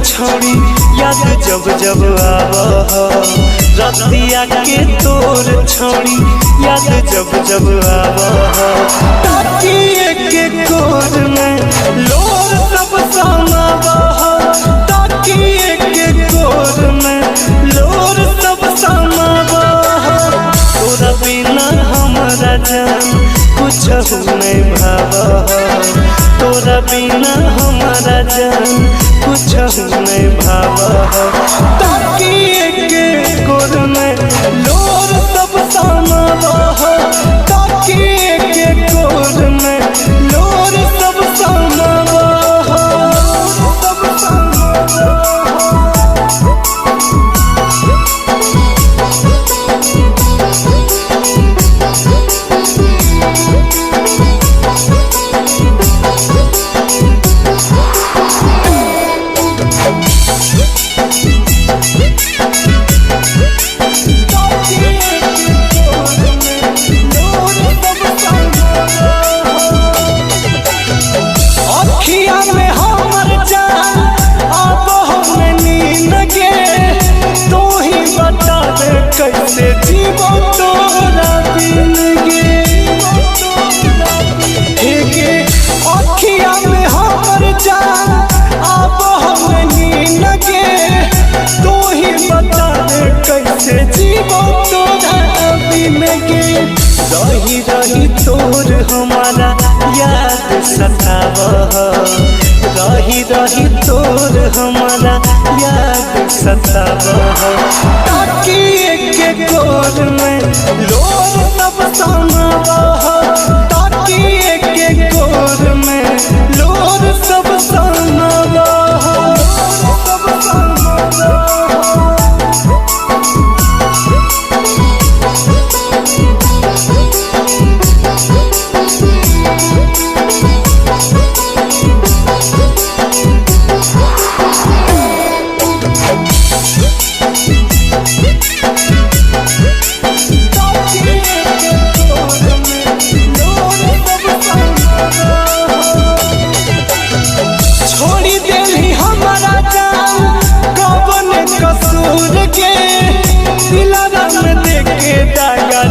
छोड़ी याद जब जब आव रतिया के तोर छोड़ी याद जब जब आव ताकिए के कोर में लोर सब समाव ताकिए के कोर में लोर सब समाव तोरा बिना हमारा जान कुछ नहीं भाव तोरा बिना हमारा जान कुछ नहीं भाव ताकिए के कोर में लोर सब समाव ताकिए के कोर में लोर सब समाव सब समाव। कैसे जीवो तोरा बिन गे अखिया में हमर जान अब हम नहीं लगे तू ही बता दे कैसे जीवो तोरा बिन गे रही रही तोर हमारा याद सताव रही रही तोर हमारा याद सताव ताकिए के कोर में लोर सब समाव ताकिए के कोर में लोर सब समाव सब समाव। छोड़ी देली हमारा जान कवन कसूर के दिलवा में देके दागा